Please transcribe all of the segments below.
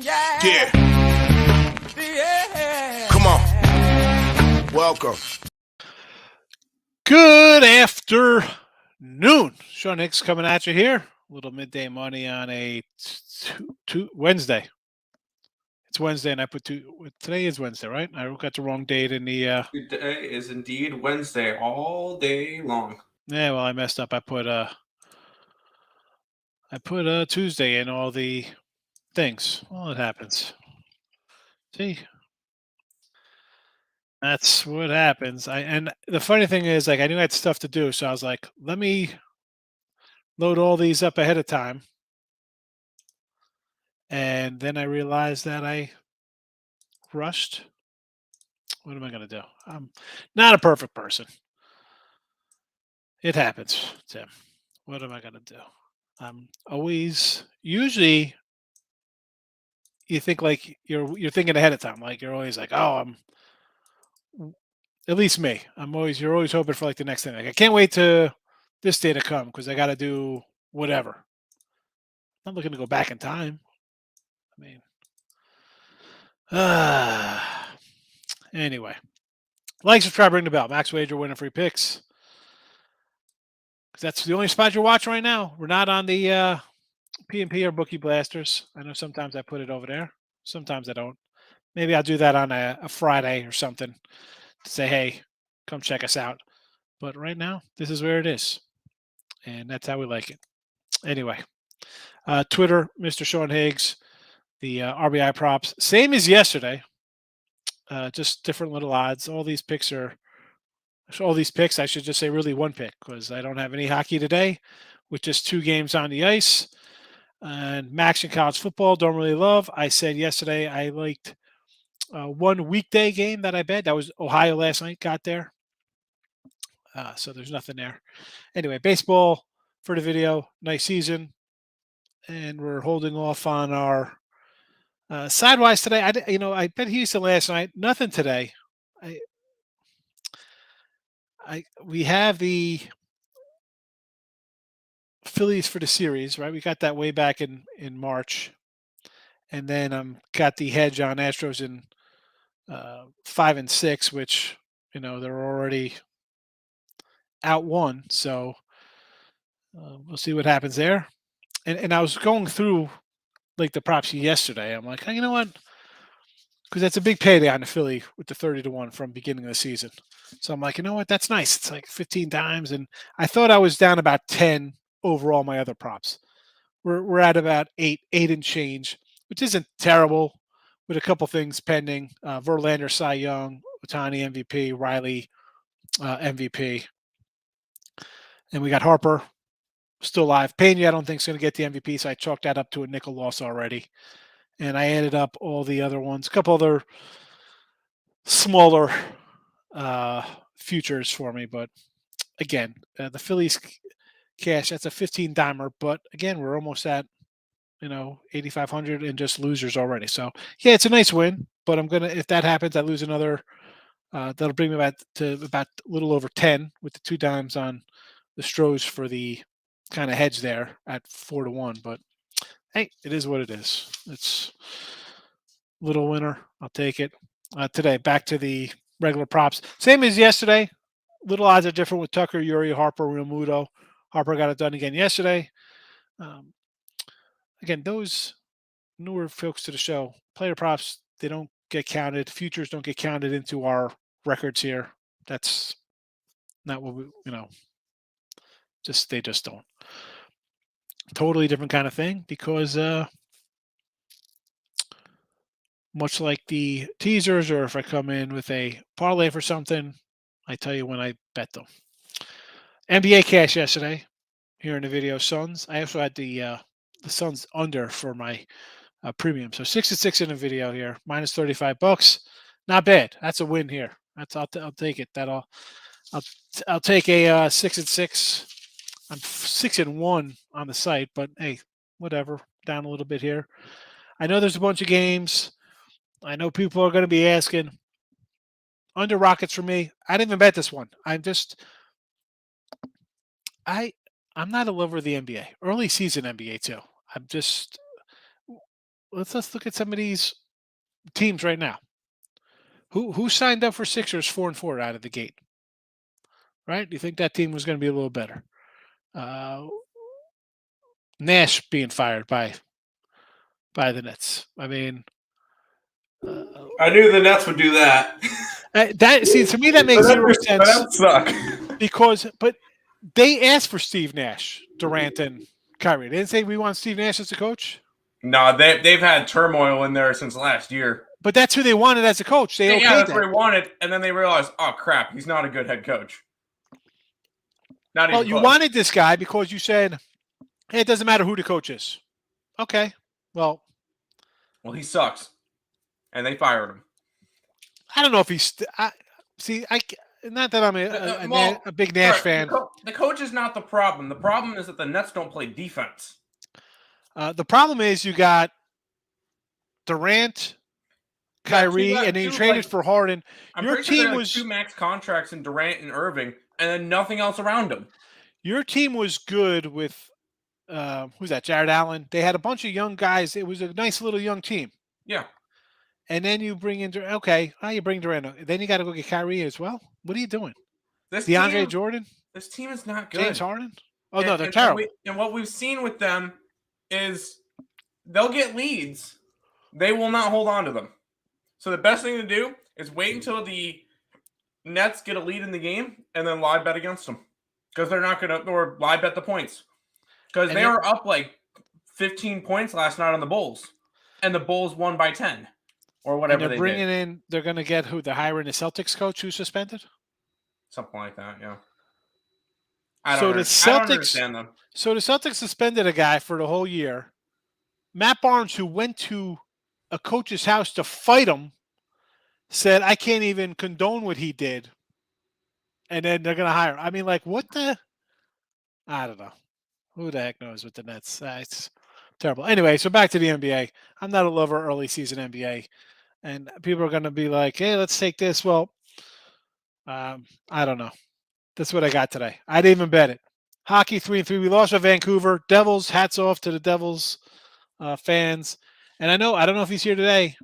Yeah. Come on. Welcome. Good afternoon. Sean Higgs coming at you here. A little midday money on a Wednesday. It's Wednesday, and I put today is Wednesday, right? I got the wrong date in the. Today is indeed Wednesday, all day long. Yeah, well, I messed up. I put Tuesday in all the things. Well, it happens. See, that's what happens. And the funny thing is, like, I knew I had stuff to do, so I was like, let me load all these up ahead of time. And then I realized that I rushed. What am I going to do? I'm not a perfect person. It happens, Tim. What am I going to do? I'm usually you think like you're thinking ahead of time. Like you're always like, oh, at least me. You're always hoping for like the next thing. Like I can't wait to this day to come because I got to do whatever. I'm not looking to go back in time. I mean, anyway, like, subscribe, ring the bell. Max Wager winning free picks. That's the only spot you're watching right now. We're not on the P&P or Bookie Blasters. I know sometimes I put it over there. Sometimes I don't. Maybe I'll do that on a Friday or something to say, hey, come check us out. But right now, this is where it is. And that's how we like it. Anyway, Twitter, Mr. Sean Higgs, the RBI props. Same as yesterday. Just different little odds. All these picks, I should just say really one pick because I don't have any hockey today with just 2 games on the ice. And Max in college football, don't really love. I said yesterday I liked one weekday game that I bet. That was Ohio last night, got there. So there's nothing there. Anyway, baseball for the video. Nice season. And we're holding off on our sidewise today. I bet Houston last night. Nothing today. We have the Phillies for the series, right? We got that way back in March. And then got the hedge on Astros in 5 and 6, which they're already out one. So we'll see what happens there. And I was going through like the props yesterday. I'm like, hey, you know what? Because that's a big payday on the Philly with the 30-1 from beginning of the season. So I'm like, you know what? That's nice. It's like 15 times, and I thought I was down about 10 overall. My other props, we're at about eight and change, which isn't terrible. With a couple things pending, Verlander, Cy Young, Ohtani MVP, Riley MVP, and we got Harper still alive. Pena, I don't think is going to get the MVP, so I chalked that up to a nickel loss already. And I added up all the other ones, a couple other smaller futures for me. But again, the Phillies cash, that's a 15 dimer. But again, we're almost at 8,500 and just losers already. So yeah, it's a nice win. But if that happens, I lose another. That'll bring me back to about a little over 10 with the 2 dimes on the Stros for the kind of hedge there at 4-1. But hey, it is what it is. It's little winner. I'll take it. Today, back to the regular props. Same as yesterday. Little odds are different with Tucker, Yuri, Harper, Realmuto. Harper got it done again yesterday. Again, those newer folks to the show, player props, they don't get counted. Futures don't get counted into our records here. That's not what we, they just don't. Totally different kind of thing because much like the teasers, or if I come in with a parlay for something, I tell you when I bet them. NBA cash yesterday here in the video. Suns. I also had the Suns under for my premium. So 6-6 in the video here, minus $35. Not bad. That's a win here. I'll take it. I'll take a 6-6. I'm 6-1 on the site, but hey, whatever. Down a little bit here. I know there's a bunch of games. I know people are going to be asking. Under Rockets for me. I didn't even bet this one. I'm not a lover of the NBA. Early season NBA too. let's look at some of these teams right now. Who signed up for Sixers 4-4 out of the gate? Right? Do you think that team was going to be a little better? Nash being fired by the Nets. I mean, I knew the Nets would do that. to me that makes zero sense. That suck. But they asked for Steve Nash, Durant, and Kyrie. They didn't say we want Steve Nash as a coach. No, they've had turmoil in there since last year. But that's who they wanted as a coach. They yeah, that's what they wanted, and then they realized, oh crap, he's not a good head coach. Well, you wanted this guy because you said, hey, it doesn't matter who the coach is. Okay. Well, he sucks, and they fired him. I don't know if he's. Not that I'm a big Nash fan. The coach is not the problem. The problem is that the Nets don't play defense. The problem is you got Durant, Kyrie, and then you traded for Harden. Your team was 2 max contracts in Durant and Irving, and then nothing else around them. Your team was good with who's that? Jared Allen. They had a bunch of young guys. It was a nice little young team. Yeah. And then you bring in you bring Durant. Then you got to go get Kyrie as well. What are you doing? DeAndre Jordan. This team is not good. James Harden. Oh no, they're terrible. And what we've seen with them is they'll get leads. They will not hold on to them. So the best thing to do is wait until the Nets get a lead in the game and then live bet against them. Because they're not going to, or live bet the points. Because they were up like 15 points last night on the Bulls. And the Bulls won by 10. Or whatever they're bringing in, they're going to get who? They're hiring the Celtics coach who's suspended? Something like that, yeah. I don't understand them. So the Celtics suspended a guy for the whole year. Matt Barnes, who went to a coach's house to fight him, said, I can't even condone what he did. And then they're going to hire him. I mean, like, what the? I don't know. Who the heck knows with the Nets? It's terrible. Anyway, so back to the NBA. I'm not a lover of early season NBA. And people are going to be like, hey, let's take this. Well, I don't know. That's what I got today. I didn't even bet it. Hockey 3-3. We lost to Vancouver. Devils, hats off to the Devils fans. And I don't know if he's here today.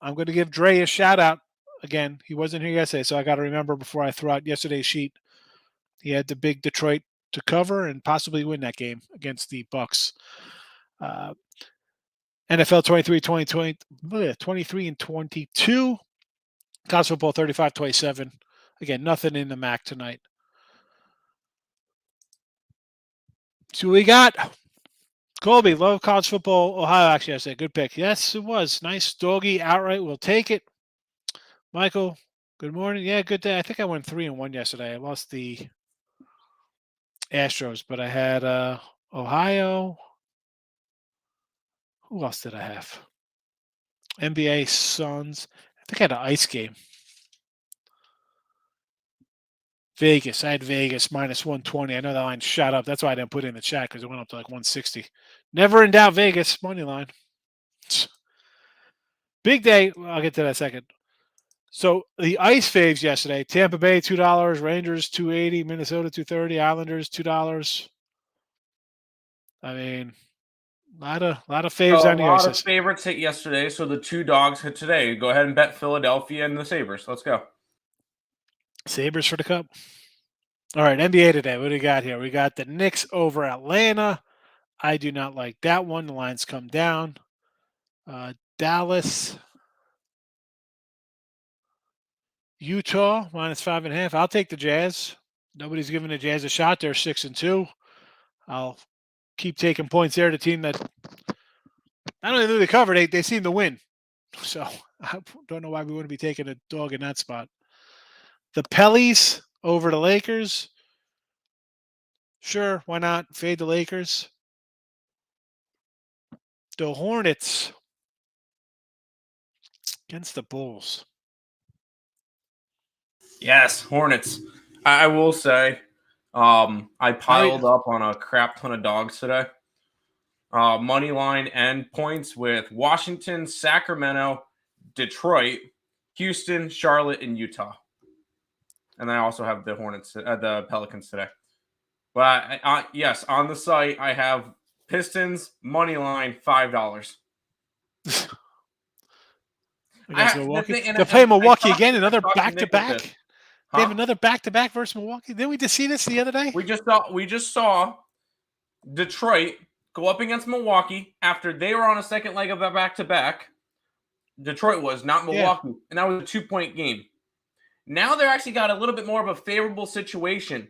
I'm going to give Dre a shout out again. He wasn't here yesterday, so I got to remember before I throw out yesterday's sheet. He had the big Detroit to cover and possibly win that game against the Bucks. NFL 23 and 22. College football 35-27. Again, nothing in the MAC tonight. So we got Colby, love college football. Ohio, actually, I said good pick. Yes, it was. Nice doggy outright. We'll take it. Michael, good morning. Yeah, good day. I think I went 3-1 yesterday. I lost the Astros, but I had Ohio. Who else did I have? NBA Suns. I think I had an ice game. Vegas. I had Vegas minus 120. I know that line shot up. That's why I didn't put it in the chat because it went up to like 160. Never in doubt, Vegas. Money line. Big day. I'll get to that in a second. So the ice faves yesterday. Tampa Bay, $2. Rangers, $2.80. Minnesota, $2.30. Islanders, $2. I mean, a lot of faves on the ice. A lot of favorites hit yesterday, so the 2 dogs hit today. Go ahead and bet Philadelphia and the Sabres. Let's go. Sabres for the cup. All right, NBA today. What do we got here? We got the Knicks over Atlanta. I do not like that one. The lines come down. Dallas. Utah, minus 5.5. I'll take the Jazz. Nobody's giving the Jazz a shot. They're 6-2. I'll keep taking points there. The team that I don't know they cover. They seem to win. So I don't know why we wouldn't be taking a dog in that spot. The Pellies over the Lakers. Sure, why not? Fade the Lakers. The Hornets against the Bulls. Yes, Hornets. I will say, I piled up on a crap ton of dogs today. Money line and points with Washington, Sacramento, Detroit, Houston, Charlotte, and Utah. And then I also have the Hornets, the Pelicans today. But yes, on the site I have Pistons money line $5. Against Milwaukee. thing, They'll play Milwaukee I again, another talked to Nick with back-to-back. this. They have another back-to-back versus Milwaukee. Didn't we just see this the other day? We just saw Detroit go up against Milwaukee after they were on a second leg of a back-to-back. Detroit was, not Milwaukee. Yeah. And that was a 2-point game. Now they're actually got a little bit more of a favorable situation.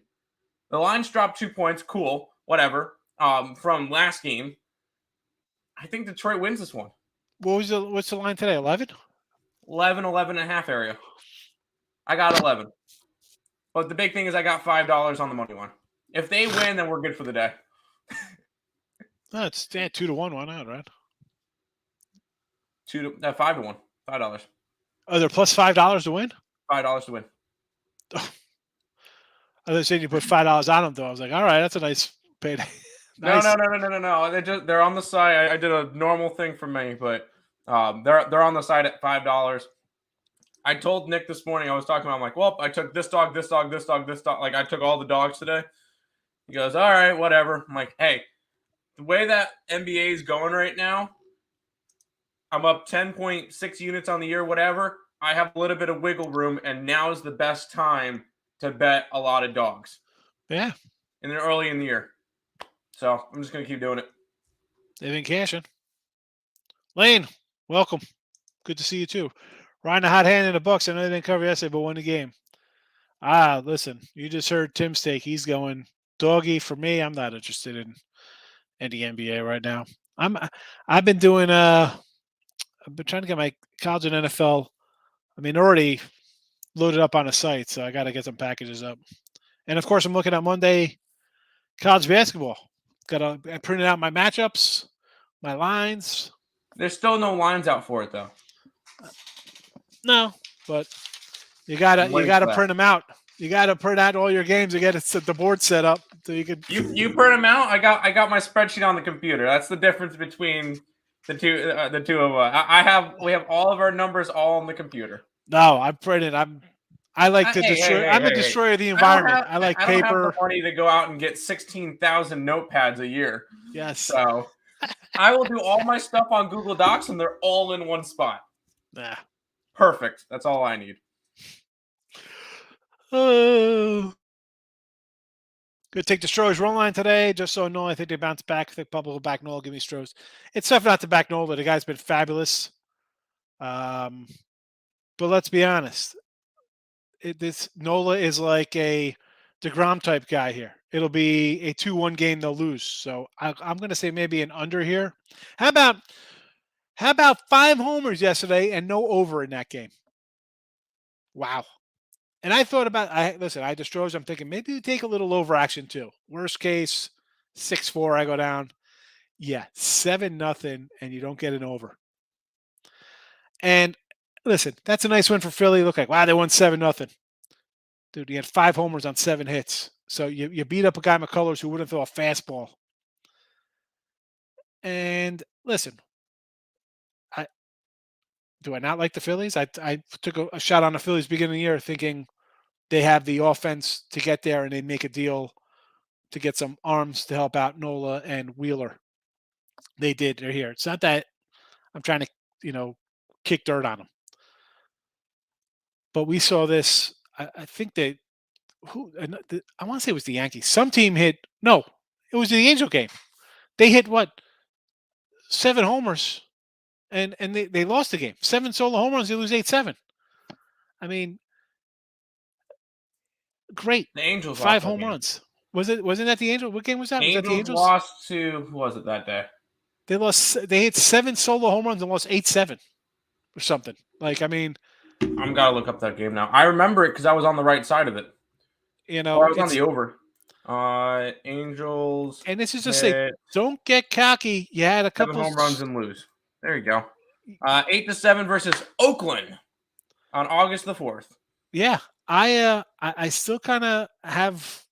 The lines dropped 2 points. Cool. Whatever. From last game. I think Detroit wins this one. What's the line today? 11? 11 and a half area. I got 11. But the big thing is I got $5 on the money one. If they win, then we're good for the day. No, it's 2-1. Why not, right? 5-1. $5. Oh, they're plus $5 to win? $5 to win. I was saying you put $5 on them, though. I was like, all right, that's a nice payday. Nice. No. They're on the side. I did a normal thing for me, but they're on the side at $5. I told Nick this morning, I was talking about, I'm like, well, I took this dog, this dog, this dog, this dog. Like, I took all the dogs today. He goes, all right, whatever. I'm like, hey, the way that NBA is going right now, I'm up 10.6 units on the year, whatever. I have a little bit of wiggle room, and now is the best time to bet a lot of dogs. Yeah. And they're early in the year. So I'm just going to keep doing it. They've been cashing. Lane, welcome. Good to see you, too. Riding a hot hand in the Bucks. I know they didn't cover yesterday, but won the game. Listen, you just heard Tim's take. He's going doggy. For me, I'm not interested in the NBA right now. I've been doing I've been trying to get my college and NFL. I mean, already loaded up on the site, so I got to get some packages up. And of course, I'm looking at Monday college basketball. I printed out my matchups, my lines. There's still no lines out for it, though. No, but you gotta print them out. You gotta print out all your games to get the board set up so you can. You print them out. I got my spreadsheet on the computer. That's the difference between the two of us. We have all of our numbers all on the computer. No, I printed. I like to destroy. I'm a destroyer of the environment. I like paper. I don't have the money to go out and get 16,000 notepads a year. Yes. So I will do all my stuff on Google Docs, and they're all in one spot. Nah. Perfect. That's all I need. Oh. Good take the Stros run line today. Just so Nola, I think they bounced back. I think Pablo will back Nola. Give me Stros. It's tough not to back Nola. The guy's been fabulous. But let's be honest. This Nola is like a DeGrom type guy here. It'll be a 2-1 game they'll lose. So I'm going to say maybe an under here. How about 5 homers yesterday and no over in that game? Wow. And I thought about I just Stros. I'm thinking maybe you take a little over action too. Worst case, 6-4, I go down. Yeah, 7-0, and you don't get an over. And listen, that's a nice win for Philly. Look like, wow, they won 7-0. Dude, he had 5 homers on 7 hits. So you beat up a guy McCullers who wouldn't throw a fastball. And listen, do I not like the Phillies? I took a shot on the Phillies beginning of the year thinking they have the offense to get there and they make a deal to get some arms to help out Nola and Wheeler. They did. They're here. It's not that I'm trying to, kick dirt on them. But we saw this. I think I want to say it was the Yankees. Some team hit. No, it was the Angel game. They hit 7 homers. And they lost the game. 7 solo home runs, they lose 8-7. I mean, great. The Angels 5 home runs. Wasn't that the Angels? What game was that? Was that the Angels? Lost to who was it that day? They hit 7 solo home runs and lost 8-7 or something. I'm gotta look up that game now. I remember it because I was on the right side of it. I was on the over. Angels. And this is just say, don't get cocky. You had a couple 7 home runs and lose. There you go. 8-7 versus Oakland on August the 4th. Yeah, I still kind of have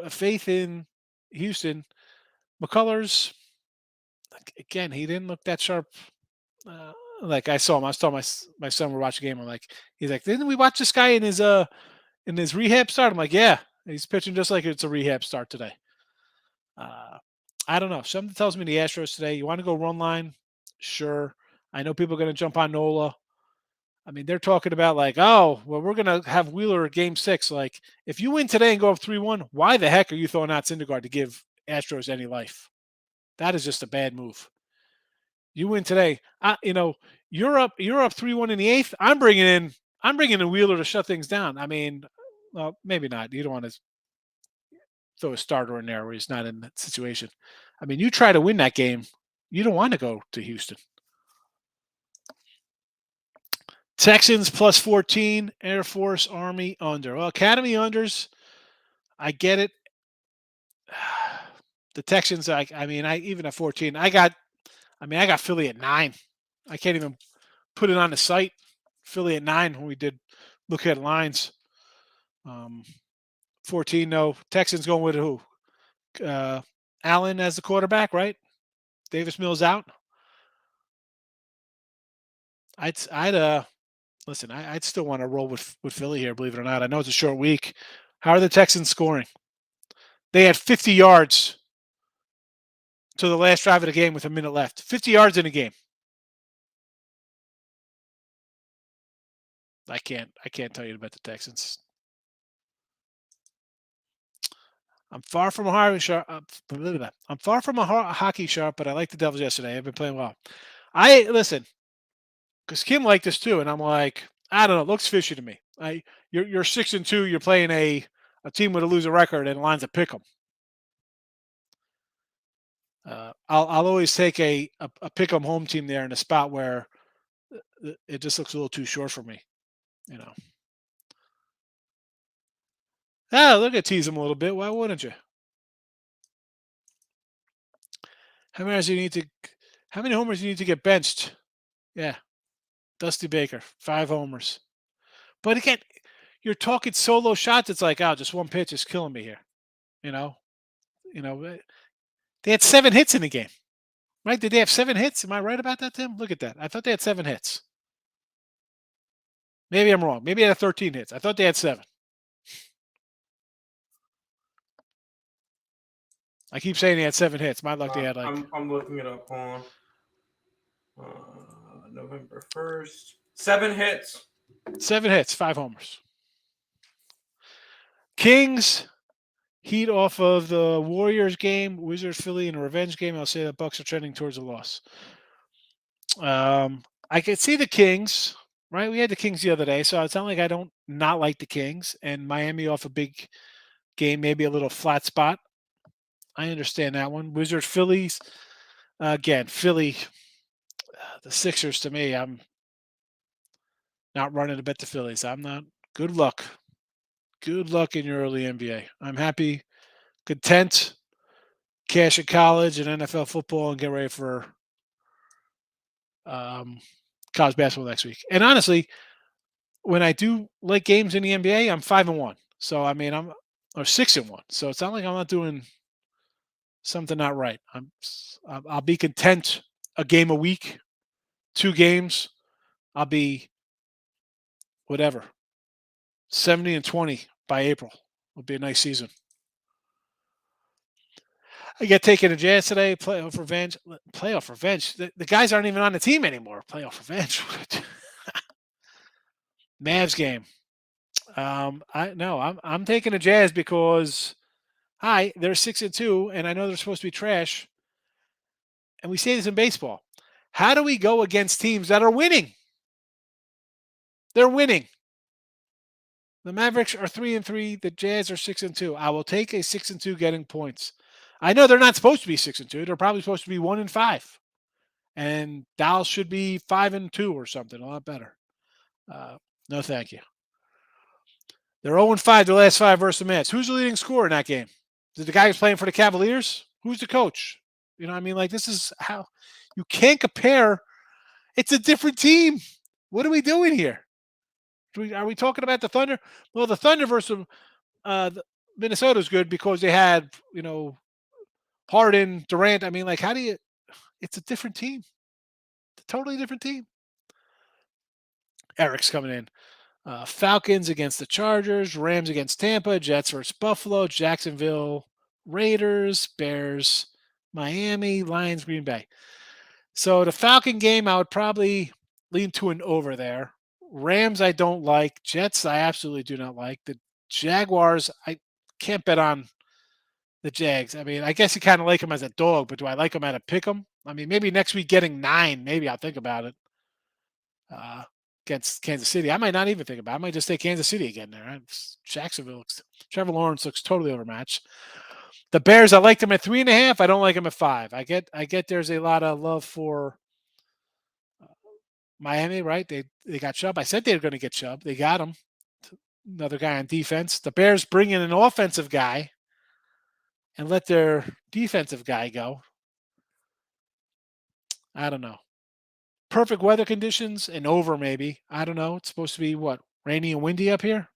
faith in Houston. McCullers, again, he didn't look that sharp. Like I saw him. I was telling my son we're watching the game. He's like, didn't we watch this guy in his rehab start? I'm like, yeah, he's pitching just like it's a rehab start today. I don't know. Something tells me the Astros today. You want to go run line? Sure. I know people are going to jump on Nola. I mean, they're talking about like, oh, well, we're going to have Wheeler game 6. Like, if you win today and go up 3-1, why the heck are you throwing out Syndergaard to give Astros any life? That is just a bad move. You win today. You're up 3-1 in the 8th. I'm bringing in Wheeler to shut things down. I mean, well, maybe not. You don't want to throw a starter in there where he's not in that situation. I mean, you try to win that game. You don't want to go to Houston. Texans plus 14, Air Force, Army under. Well, Academy unders, I get it. The Texans, I even at 14, I got Philly at 9. I can't even put it on the site. Philly at 9 when we did look at lines. 14, no. Texans going with who? Allen as the quarterback, right? Davis Mills out. I'd still want to roll with Philly here, believe it or not. I know it's a short week. How are the Texans scoring? They had 50 yards to the last drive of the game with a minute left. 50 yards in a game. I can't tell you about the Texans. I'm far from a hockey sharp, but I like the Devils yesterday. I've been playing well. Listen, because Kim liked this too, and I'm like, I don't know, it looks fishy to me. You're 6-2. You're playing a team with a losing record and lines of pick 'em. I'll always take a pick 'em home team there in a spot where it just looks a little too short for me. Look at tease him a little bit. Why wouldn't you? How many homers do you need to get benched? Yeah. Dusty Baker, 5 homers. But again, you're talking solo shots. It's like, just one pitch is killing me here. They had 7 hits in the game. Right? Did they have 7 hits? Am I right about that, Tim? Look at that. I thought they had 7 hits. Maybe I'm wrong. Maybe they had 13 hits. I thought they had 7. I keep saying they had 7 hits. My luck, they had like... I'm looking it up on November 1st. 7 hits. 7 hits, 5 homers. Kings, Heat off of the Warriors game, Wizards, Philly in a revenge game. I'll say the Bucks are trending towards a loss. I could see the Kings, right? We had the Kings the other day, so it's not like I don't not like the Kings. And Miami off a big game, maybe a little flat spot. I understand that one. Wizards, Phillies. Again, Philly, the Sixers to me, I'm not running to bet the Phillies. I'm not. Good luck. Good luck in your early NBA. I'm happy, content, cash at college and NFL football, and get ready for college basketball next week. And honestly, when I do like games in the NBA, I'm 5-1. So I mean, I'm 6-1. So it's not like I'm not doing something not right. I'll be content a game a week, 2 games. I'll be whatever 70-20 by April. Will be a nice season. I get taken to Jazz today. Playoff revenge. The guys aren't even on the team anymore. Playoff revenge. Mavs game. I'm taking the Jazz because they're 6-2, and I know they're supposed to be trash. And we say this in baseball. How do we go against teams that are winning? They're winning. The Mavericks are 3-3. The Jazz are 6-2. I will take a 6-2 getting points. I know they're not supposed to be 6-2. They're probably supposed to be 1-5. And Dallas should be 5-2 or something. A lot better. No, thank you. They're 0-5 the last 5 versus the Mets. Who's the leading scorer in that game? Is it the guy who's playing for the Cavaliers? Who's the coach? You know what I mean? Like, this is how you can't compare. It's a different team. What are we doing here? Are we talking about the Thunder? Well, the Thunder versus Minnesota's good because they had, Harden, Durant. I mean, like, it's a different team. It's a totally different team. Eric's coming in. Falcons against the Chargers, Rams against Tampa, Jets versus Buffalo, Jacksonville, Raiders, Bears, Miami, Lions, Green Bay. So the Falcon game, I would probably lean to an over there. Rams, I don't like. Jets, I absolutely do not like. The Jaguars, I can't bet on the Jags. I mean, I guess you kind of like them as a dog, but do I like them at a pick 'em? I mean, maybe next week getting 9, maybe I'll think about it. Uh, Against Kansas City, I might not even think about it. I might just take Kansas City again there. Jacksonville Trevor Lawrence looks totally overmatched. The Bears, I like them at 3.5. I don't like them at 5. I get there's a lot of love for Miami, right? They got Chubb. I said they were going to get Chubb. They got him. Another guy on defense. The Bears bring in an offensive guy and let their defensive guy go. I don't know. Perfect weather conditions and over maybe. I don't know. It's supposed to be what? Rainy and windy up here?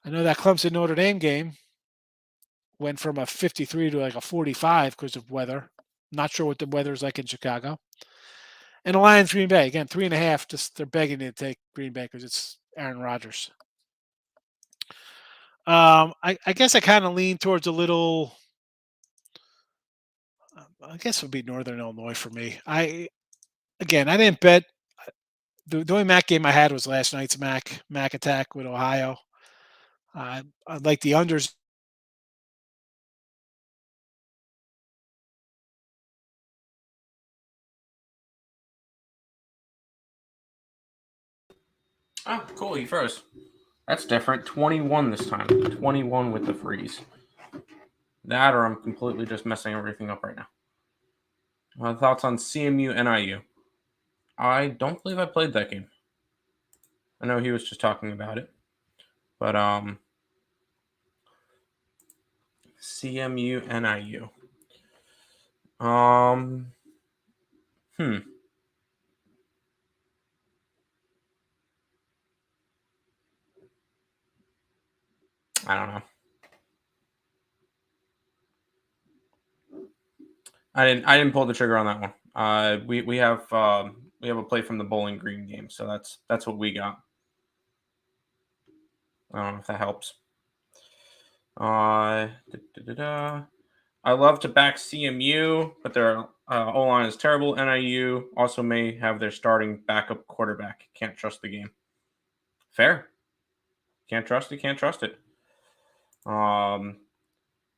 I know that Clemson Notre Dame game went from a 53 to like a 45 because of weather. Not sure what the weather is like in Chicago. And the Lions Green Bay again 3.5. Just they're begging you to take Green Bay because it's Aaron Rodgers. I guess I kind of lean towards a little. I guess it would be Northern Illinois for me. I didn't bet. The only MAC game I had was last night's MAC attack with Ohio. I like the unders. Oh, cool. You froze. That's different. 21 this time. 21 with the freeze. That or I'm completely just messing everything up right now. Thoughts on CMU NIU? I don't believe I played that game. I know he was just talking about it. But CMU NIU. I don't know. I didn't pull the trigger on that one. We have a play from the Bowling Green game, so that's what we got. I don't know if that helps. I love to back CMU, but their O line is terrible. NIU also may have their starting backup quarterback. Can't trust the game. Fair. Can't trust it. Can't trust it.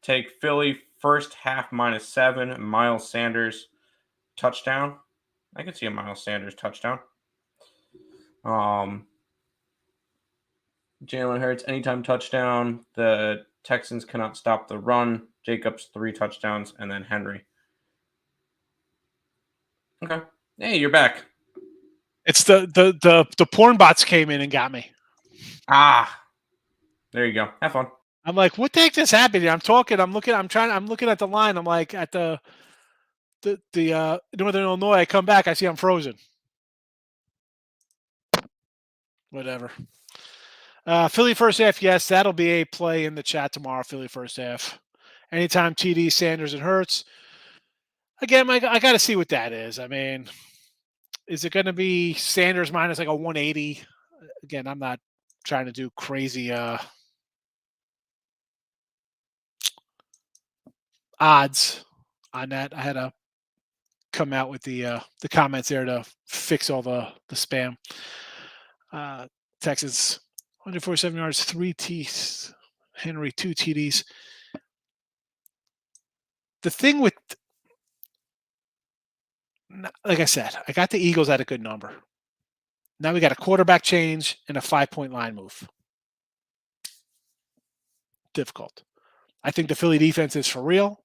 Take Philly first half -7. Miles Sanders touchdown. I could see a Miles Sanders touchdown. Jalen Hurts anytime touchdown. The Texans cannot stop the run. Jacobs 3 touchdowns, and then Henry. Okay. Hey, you're back. It's the porn bots came in and got me. There you go. Have fun. I'm like, what the heck just happened here? I'm talking. I'm looking at the line. I'm like at the Northern Illinois. I come back. I see I'm frozen. Whatever. Philly first half, yes, that'll be a play in the chat tomorrow. Philly first half. Anytime TD, Sanders, and Hurts. Again, I got to see what that is. I mean, is it going to be Sanders minus like a 180? Again, I'm not trying to do crazy odds on that. I had to come out with the comments there to fix all the spam. Texans 147 yards, 3 T's. Henry 2 TDs. The thing with, like I said, I got the Eagles at a good number. Now we got a quarterback change and a 5-point line move. Difficult. I think the Philly defense is for real.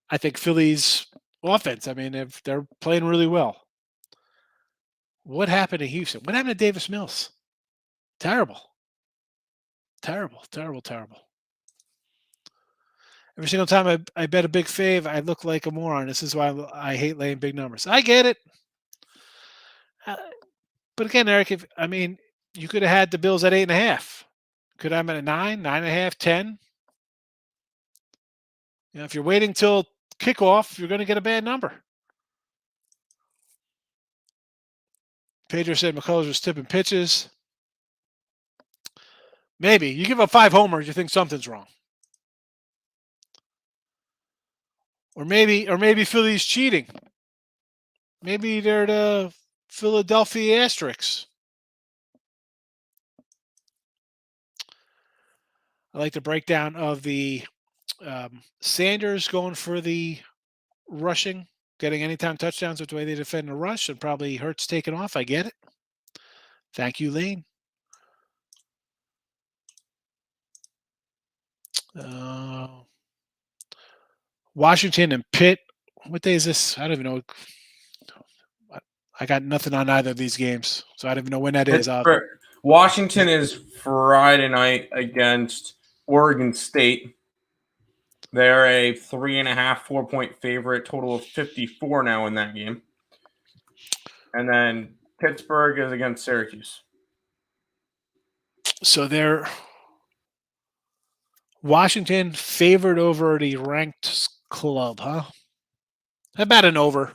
I think Philly's offense, I mean, if they're playing really well. What happened to Houston? What happened to Davis Mills? Terrible. Terrible. Every single time I bet a big fave, I look like a moron. This is why I hate laying big numbers. I get it. But again, Eric, you could have had the Bills at 8.5. Could have been at 9, 9.5, 10. If you're waiting till kickoff, you're going to get a bad number. Pedro said McCullers was tipping pitches. Maybe. You give up 5 homers, you think something's wrong. Or maybe Philly's cheating. Maybe they're the Philadelphia Asterisks. I like the breakdown of the Sanders going for the rushing, getting anytime touchdowns with the way they defend the rush, and probably Hurts taking off. I get it. Thank you, Lane. Washington and Pitt. What day is this? I don't even know. I got nothing on either of these games, so I don't even know when that is. Washington is Friday night against Oregon State. They're a 3.5, 4-point favorite, total of 54 now in that game. And then Pittsburgh is against Syracuse. So they're Washington favored over the ranked club, huh? How about an over?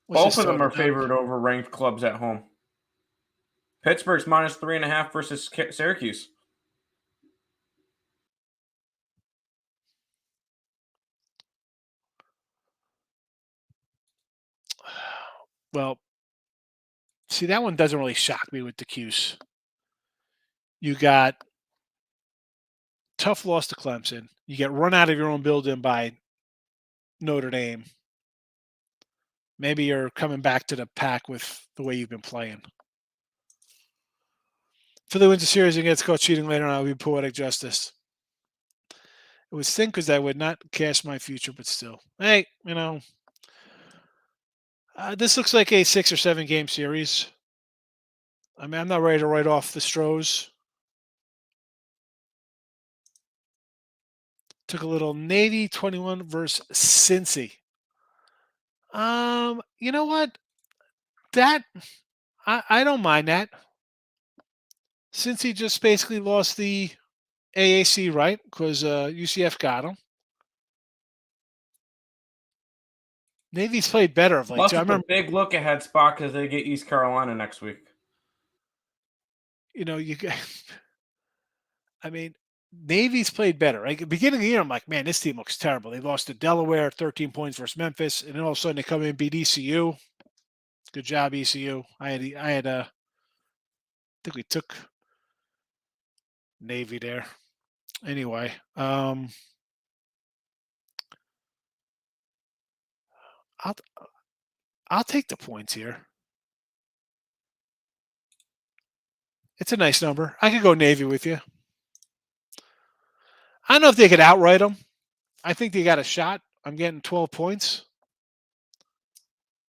Both of them are favored over ranked clubs at home. Pittsburgh's minus 3.5 versus Syracuse. Well, see, that one doesn't really shock me with the Cuse. You got tough loss to Clemson. You get run out of your own building by Notre Dame. Maybe you're coming back to the pack with the way you've been playing. Philly wins the series and gets caught cheating later on. I'll be poetic justice. It would stink because I would not cash my future, but still. Hey, this looks like a 6 or 7 game series. I mean, I'm not ready to write off the Stros. Took a little Navy 21 versus Cincy. You know what? That I don't mind that. Cincy just basically lost the AAC, right? Because UCF got them. Navy's played better of late. Plus, it's a big look ahead spot because they get East Carolina next week. I mean, Navy's played better. Right? At the beginning of the year, I'm like, man, this team looks terrible. They lost to Delaware, 13 points versus Memphis, and then all of a sudden they come in and beat ECU. Good job, ECU. I think we took Navy there. Anyway, I'll take the points here. It's a nice number. I could go Navy with you. I don't know if they could outright them. I think they got a shot. I'm getting 12 points.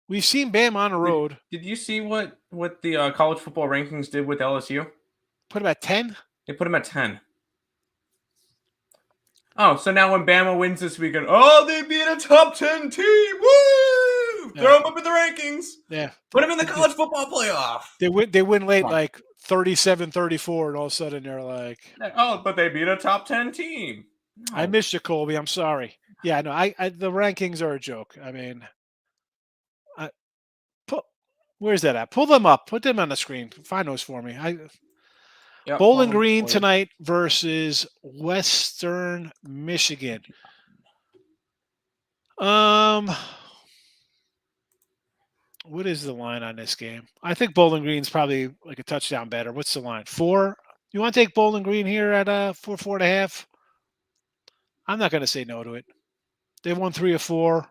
We've seen Bam on the road. Did you see what the college football rankings did with LSU? Put him at 10? They put him at 10. Oh, so now when Bama wins this weekend, they beat a top 10 team. Woo! Yeah. Throw them up in the rankings. Yeah. Put them in the college football playoff. They win late like 37-34, and all of a sudden they're like, but they beat a top 10 team. No. I missed you, Colby. I'm sorry. Yeah, no, I the rankings are a joke. I mean, where's that at? Pull them up. Put them on the screen. Find those for me. Bowling Green tonight versus Western Michigan. What is the line on this game? I think Bowling Green's probably like a touchdown better. What's the line? 4? You want to take Bowling Green here at 4.5? I'm not going to say no to it. They won 3 of 4.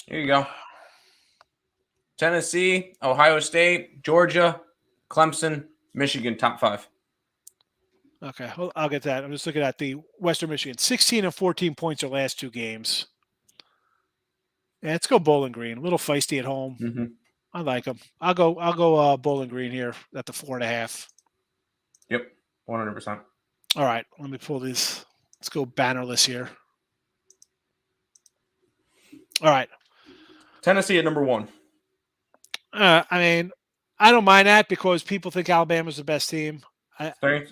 Here you go. Tennessee, Ohio State, Georgia, Clemson, Michigan, top 5. Okay, well, I'll get that. I'm just looking at the Western Michigan. 16 and 14 points their last 2 games. Yeah, let's go Bowling Green. A little feisty at home. Mm-hmm. I like them. I'll go Bowling Green here at the 4.5. Yep, 100%. All right, let me pull these. Let's go bannerless here. All right. Tennessee at number 1. I mean, I don't mind that because people think Alabama's the best team.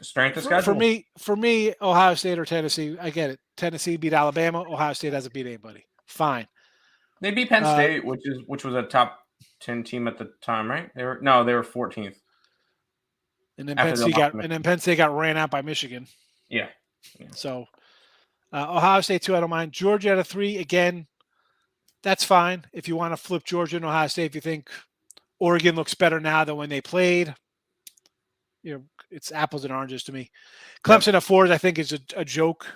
Strength of schedule. For me, Ohio State or Tennessee, I get it. Tennessee beat Alabama. Ohio State hasn't beat anybody. Fine. They beat Penn State, which was a top 10 team at the time, right? They were 14th. And then Penn State got ran out by Michigan. Yeah. Yeah. So Ohio State 2, I don't mind. Georgia at a 3, again, that's fine. If you want to flip Georgia and Ohio State, if you think Oregon looks better now than when they played, it's apples and oranges to me. Clemson at 4, I think, is a joke.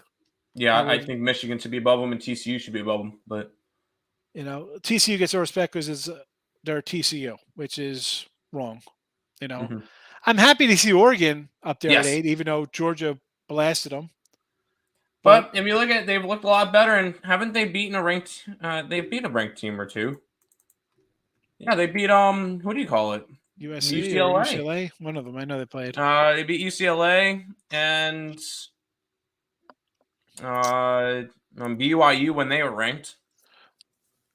Yeah, I think Michigan should be above them and TCU should be above them. But TCU gets no respect because they're TCU, which is wrong. I'm happy to see Oregon up there at 8, even though Georgia blasted them. But if you look at it, they've looked a lot better, and haven't they beaten a ranked? They've beat a ranked team or two. Yeah, they beat who do you call it? USC or UCLA? One of them. I know they played. They beat UCLA and BYU when they were ranked.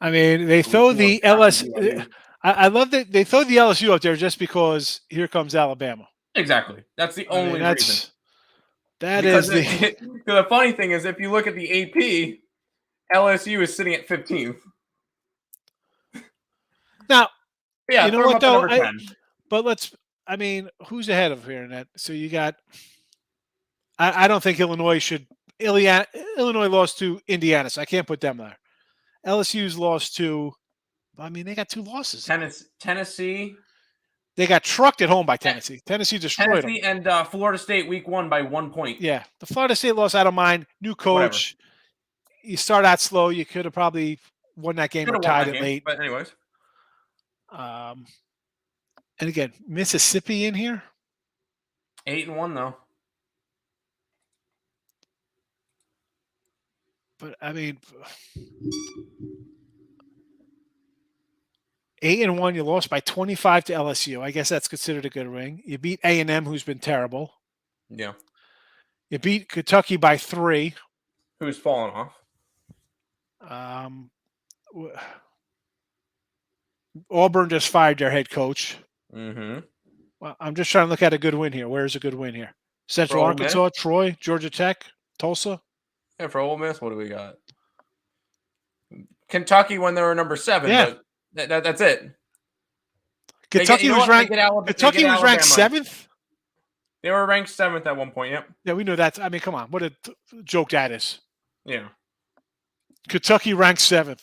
I mean, they throw the LSU. I love that they throw the LSU up there just because here comes Alabama. Exactly. That's the only reason. The funny thing is, if you look at the AP, LSU is sitting at 15th. Now, yeah, you know what though? Who's ahead of here in that? So you got. I don't think Illinois should. Illinois lost to Indiana, so I can't put them there. LSU's lost to. They got 2 losses. Tennessee. They got trucked at home by Tennessee. Tennessee destroyed them. And Florida State week 1 by 1 point. Yeah, the Florida State loss, I don't mind. New coach. Whatever. You start out slow. You could have probably won that game or tied it late. But anyways. And again, Mississippi in here. 8-1 though. But 8-1, you lost by 25 to LSU. I guess that's considered a good ring. You beat A&M, who's been terrible. Yeah. You beat Kentucky by 3. Who's fallen off? Auburn just fired their head coach. Mm-hmm. Well, I'm just trying to look at a good win here. Where's a good win here? Central Arkansas, Troy, Georgia Tech, Tulsa. Yeah, for Ole Miss, what do we got? Kentucky when they were number 7. Yeah. But that's it. Kentucky was ranked 7th? They were ranked 7th at one point, yep. Yeah, we know that. Come on. What a joke that is. Yeah. Kentucky ranked 7th.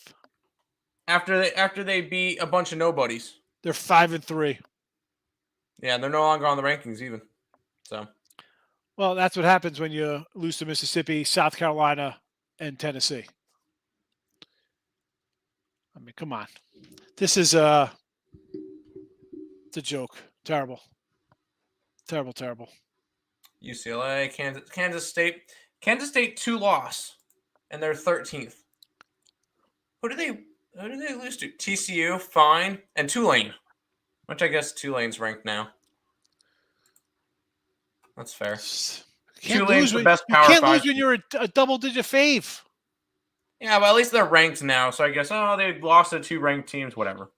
After they beat a bunch of nobodies. They're 5-3. Yeah, they're no longer on the rankings even. So. Well, that's what happens when you lose to Mississippi, South Carolina, and Tennessee. Come on. This is it's a joke. Terrible. Terrible. UCLA, Kansas State. Kansas State 2-loss, and they're 13th. Who do they lose to? TCU, fine, and Tulane, which I guess Tulane's ranked now. That's fair. Tulane's the best Power 5. You can't lose when you're a double-digit fave. Yeah, but at least they're ranked now, so I guess, they lost to 2 ranked teams, whatever.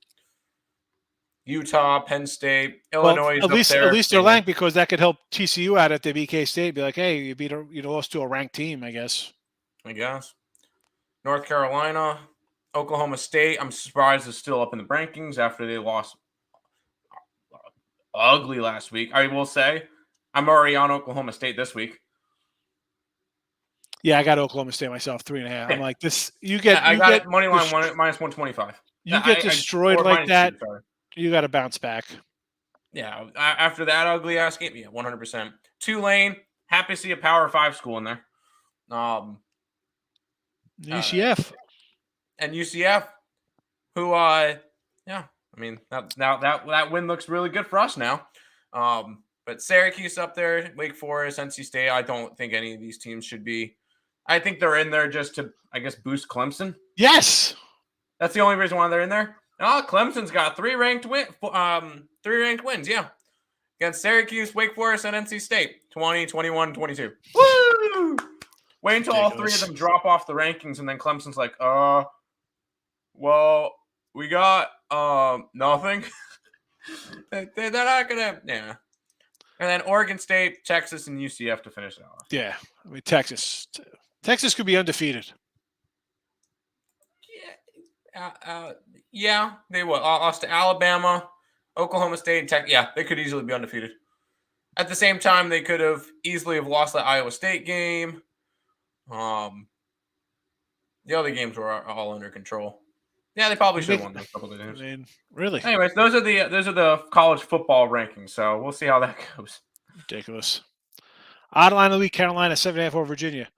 Utah, Penn State, Illinois. At least they're ranked because that could help TCU out at the BK State. Be like, hey, you lost to a ranked team, I guess. North Carolina, Oklahoma State. I'm surprised it's still up in the rankings after they lost ugly last week. I will say, I'm already on Oklahoma State this week. Yeah, I got Oklahoma State myself, 3.5. I'm like this. I got money line minus 125. You get destroyed like that. You got to bounce back. Yeah, after that ugly ass game, 100%. Tulane, happy to see a Power 5 school in there. UCF and UCF, who that win looks really good for us now. But Syracuse up there, Wake Forest, NC State. I don't think any of these teams should be. I think they're in there just to, I guess, boost Clemson. Yes, that's the only reason why they're in there. Clemson's got 3 ranked wins, yeah. Against Syracuse, Wake Forest, and NC State. 20, 21, 22. Woo! Wait until all 3 of them drop off the rankings, and then Clemson's like, well, we got nothing. They're not gonna, yeah. And then Oregon State, Texas, and UCF to finish it off. Yeah, Texas could be undefeated. Yeah, they will. Lost to Alabama, Oklahoma State, and Tech. Yeah, they could easily be undefeated. At the same time, they could have easily lost the Iowa State game. The other games were all under control. Yeah, they probably should have won those couple of games. I mean, really? Anyways, those are the college football rankings. So we'll see how that goes. Ridiculous. Odd line of the week: Carolina 7.5 over Virginia.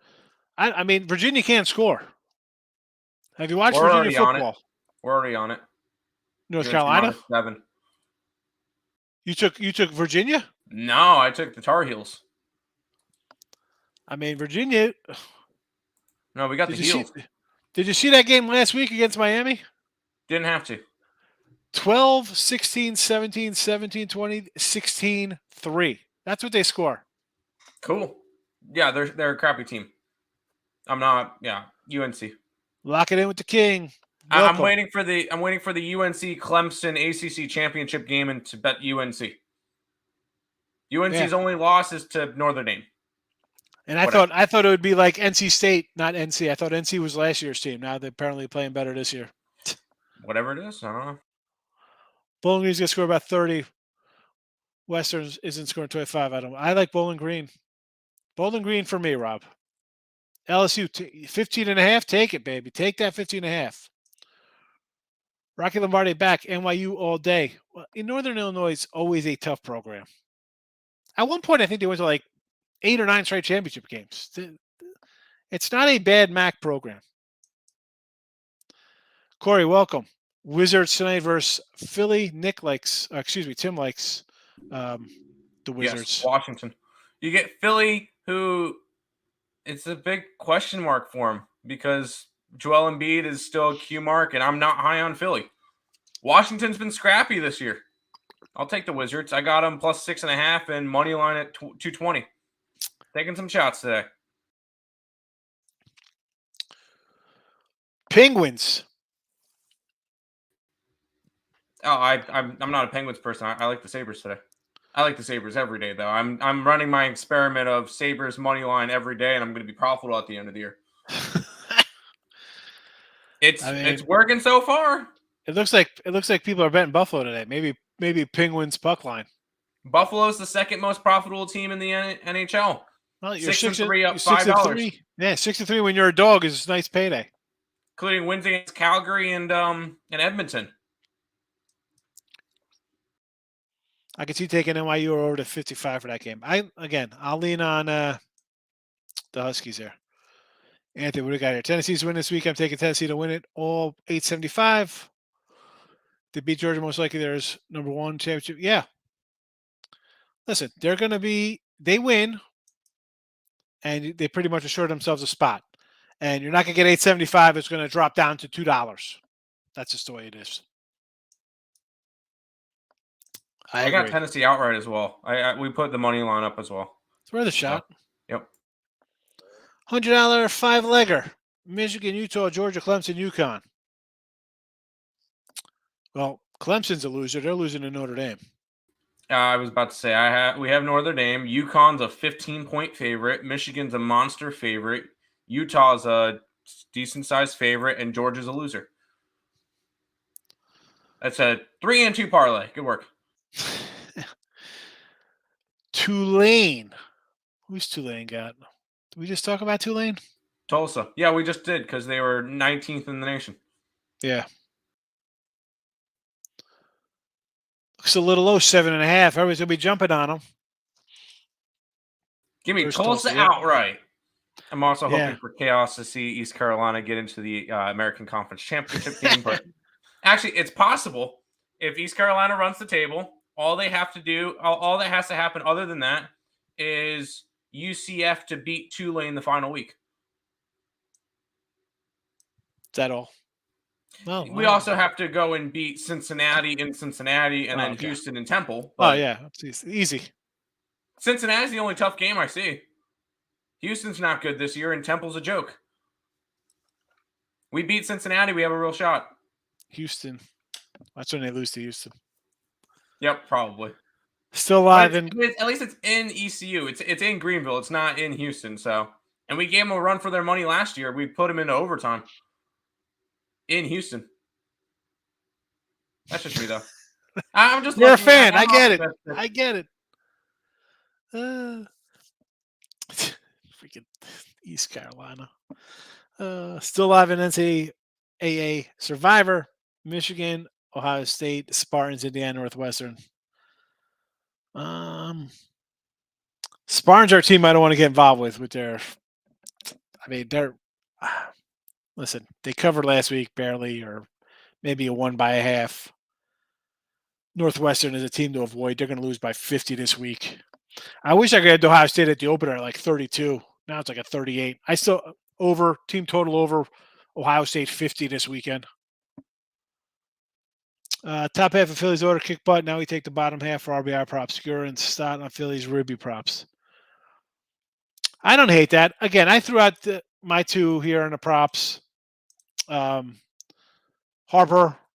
I mean, Virginia can't score. Have you watched We're Virginia already on it. football? We're already on it. North UNC Carolina. -7. You took Virginia. No, I took the Tar Heels. I mean, Virginia. No, we got the Heels. Did you see that game last week against Miami? Didn't have to. 12, 16, 17, 17, 20, 16, 3. That's what they score. Cool. Yeah, they're a crappy team. I'm not. Yeah, UNC. Lock it in with the King. I'm waiting for the UNC Clemson ACC championship game and to bet UNC. UNC's only loss is to Notre Dame. And I thought it would be like NC State, not NC. I thought NC was last year's team. Now they're apparently playing better this year. Whatever it is, I don't know. Bowling Green's gonna score about 30. Western isn't scoring 25. I like Bowling Green. Bowling Green for me, Rob. LSU 15.5. Take it, baby. Take that 15.5. Rocky Lombardi back. NYU all day. Well, in Northern Illinois, it's always a tough program. At one point, I think they went to like 8 or 9 straight championship games. It's not a bad MAC program. Corey, welcome. Wizards tonight versus Philly. Tim likes the Wizards. Yes, Washington. You get Philly, who it's a big question mark for him because Joel Embiid is still a Q mark, and I'm not high on Philly. Washington's been scrappy this year. I'll take the Wizards. I got them plus 6.5 and money line at 220. Taking some shots today. Penguins. Oh, I'm not a Penguins person. I like the Sabres today. I like the Sabres every day, though. I'm running my experiment of Sabres money line every day, and I'm going to be profitable at the end of the year. It's working so far. It looks like people are betting Buffalo today. Maybe Penguins puck line. Buffalo's the second most profitable team in the NHL. Well, you're 6-3 up $5. Yeah, 6-3 when you're a dog is a nice payday. Including wins against Calgary and Edmonton. I could see taking NYU over to 55 for that game. I'll lean on the Huskies there. Anthony, what do we got here? Tennessee's win this week. I'm taking Tennessee to win it. All 875. To beat Georgia, most likely there's number 1 championship. Yeah. Listen, they win, and they pretty much assure themselves a spot. And you're not going to get 875. It's going to drop down to $2. That's just the way it is. I got Tennessee outright as well. We put the money line up as well. It's worth a shot. Yep. $100 5-legger. Michigan, Utah, Georgia, Clemson, UConn. Well, Clemson's a loser. They're losing to Notre Dame. I was about to say we have Notre Dame. UConn's a 15-point favorite. Michigan's a monster favorite. Utah's a decent-sized favorite, and Georgia's a loser. That's a 3-2 parlay. Good work. Tulane. Who's Tulane got? Did we just talk about Tulane? Tulsa. Yeah, we just did because they were 19th in the nation. Yeah. Looks a little low, 7.5. Everybody's going to be jumping on them. Give me Tulsa outright. I'm also hoping for chaos to see East Carolina get into the American Conference Championship game. But actually, it's possible if East Carolina runs the table. All they have to do, all that has to happen other than that is UCF to beat Tulane the final week. Is that all? Well, we also have to go and beat Cincinnati in Cincinnati and then Houston and Temple. But it's easy. Cincinnati's the only tough game I see. Houston's not good this year, and Temple's a joke. We beat Cincinnati, we have a real shot. Houston. That's when they lose to Houston. Yep, probably. Still alive. At least it's in ECU. It's in Greenville. It's not in Houston. So, and we gave them a run for their money last year. We put them into overtime in Houston. That's just me, though. I'm just. You're a fan. I get it. I get it. Freaking East Carolina. Still alive in NCAA Survivor. Michigan, Ohio State, Spartans, Indiana, Northwestern. Spartans are a team I don't want to get involved with their. I mean, they're. Listen, they covered last week barely, or maybe a 1.5. Northwestern is a team to avoid. They're going to lose by 50 this week. I wish I could have Ohio State at the opener at like 32. Now it's like a 38. I still team total over Ohio State 50 this weekend. Top half of Phillies order kick butt. Now we take the bottom half for RBI props. Gura and Stott on Phillies Ruby props. I don't hate that. Again, I threw out my two here in the props. Harper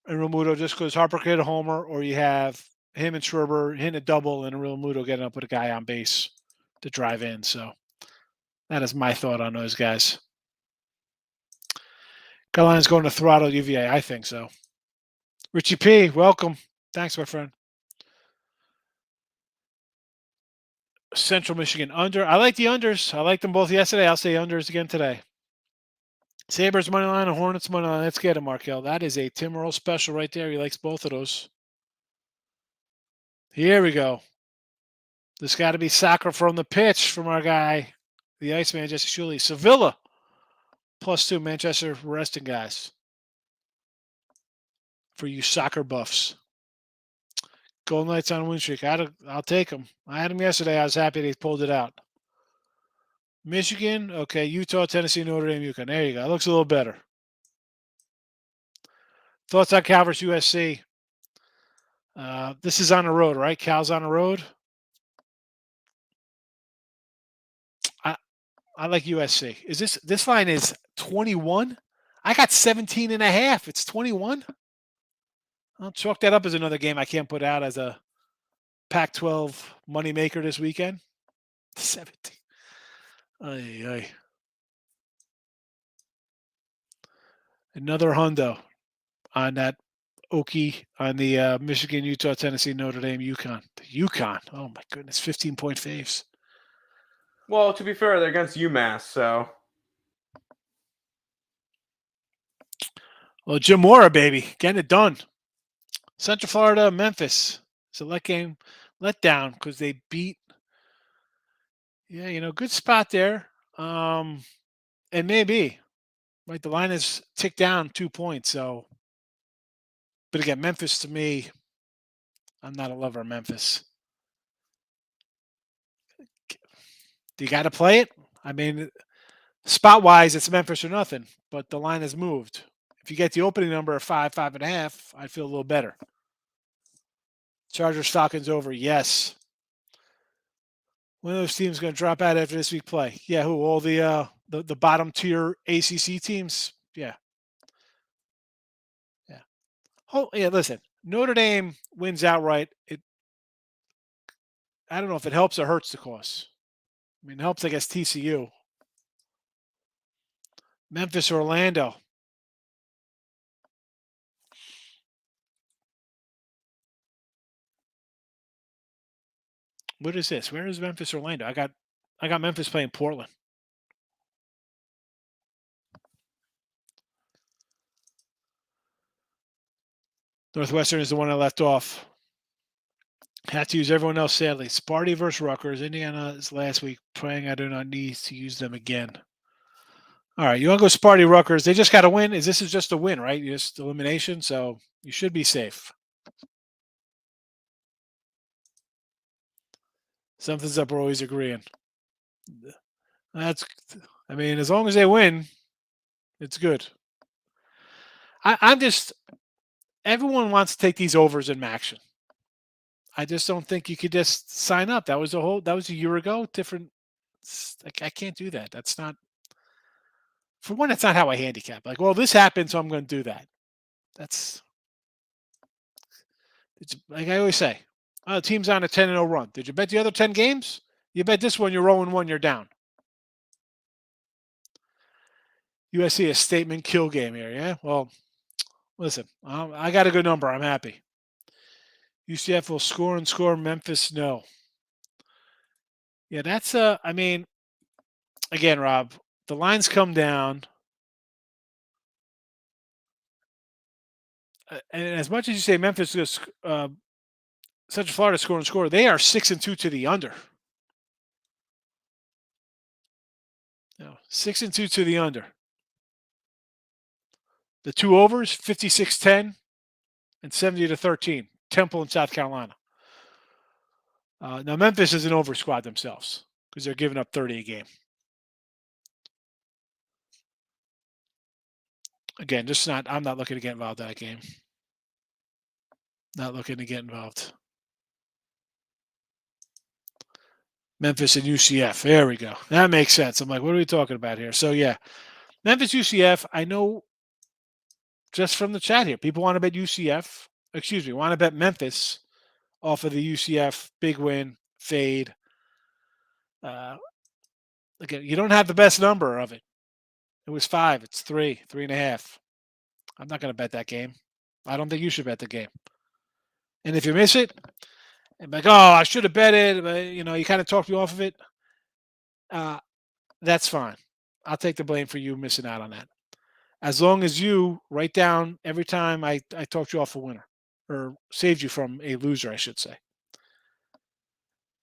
and Realmuto, just because Harper could hit a homer, or you have him and Schwarber hitting a double and Realmuto getting up with a guy on base to drive in. So that is my thought on those guys. Carolina's going to throttle UVA. I think so. Richie P, welcome. Thanks, my friend. Central Michigan under. I like the unders. I liked them both yesterday. I'll say unders again today. Sabres money line and Hornets money line. Let's get it, Markel. That is a Tim Earl special right there. He likes both of those. Here we go. This got to be soccer from the pitch from our guy, the Iceman, Jesse Shuley. Sevilla, +2. Manchester resting guys. For you soccer buffs. Golden Knights on win streak. I'll take them. I had them yesterday. I was happy they pulled it out. Michigan, okay. Utah, Tennessee, Notre Dame, UConn. There you go. It looks a little better. Thoughts on Cal versus USC? This is on the road, right? Cal's on the road. I like USC. Is this line is 21? I got 17.5. It's 21. I'll chalk that up as another game I can't put out as a Pac-12 moneymaker this weekend. 17. Ay, ay. Another hundo on that Okie on the Michigan, Utah, Tennessee, Notre Dame, UConn. The UConn. Oh, my goodness. 15-point faves. Well, to be fair, they're against UMass, so. Well, Jim Mora, baby. Getting it done. Central Florida, Memphis. It's a let down because they beat. Yeah, good spot there. And maybe. Like the line has ticked down 2 points. So, but again, Memphis to me, I'm not a lover of Memphis. Do you got to play it? I mean, spot wise, it's Memphis or nothing, but the line has moved. If you get the opening number of 5.5, I'd feel a little better. Chargers Falcons over, yes. One of those teams going to drop out after this week play. Yeah, who? All the bottom tier ACC teams. Yeah. Oh yeah. Listen, Notre Dame wins outright. I don't know if it helps or hurts the cause. I mean, it helps, I guess, TCU. Memphis, Orlando. What is this? Where is Memphis, Orlando? I got Memphis playing Portland. Northwestern is the one I left off. Had to use everyone else, sadly. Sparty versus Rutgers. Indiana is last week. Praying I do not need to use them again. All right, you want to go Sparty Rutgers. They just got to win. This is just a win, right? Just elimination, so you should be safe. Something's up. We're always agreeing. As long as they win, it's good. I'm just. Everyone wants to take these overs in action. I just don't think you could just sign up. That was a year ago. Different. I can't do that. That's not. For one, that's not how I handicap. Like, well, this happened, so I'm going to do that. It's like I always say. The team's on a 10-0 run. Did you bet the other 10 games? You bet this one, you're 0-1, you're down. USC a statement kill game here, yeah? Well, listen, I got a good number. I'm happy. UCF will score and score. Memphis, no. Yeah, that's again, Rob, the lines come down. And as much as you say Memphis is Central Florida score, they are 6-2 to the under. 6-2 to the under. The two overs, 56-10 and 70-13. Temple in South Carolina. Now Memphis is an over squad themselves because they're giving up 30 a game. Again, I'm not looking to get involved in that game. Not looking to get involved. Memphis and UCF. There we go. That makes sense. I'm like, what are we talking about here? So, yeah. Memphis, UCF. I know just from the chat here, people want to bet UCF. Excuse me, want to bet Memphis off of the UCF big win, fade. Again, you don't have the best number of it. It was 5. It's 3, 3.5. I'm not going to bet that game. I don't think you should bet the game. And if you miss it, I'm like, oh, I should have bet it. But, you kind of talked me off of it. That's fine. I'll take the blame for you missing out on that. As long as you write down every time I talked you off a winner or saved you from a loser, I should say.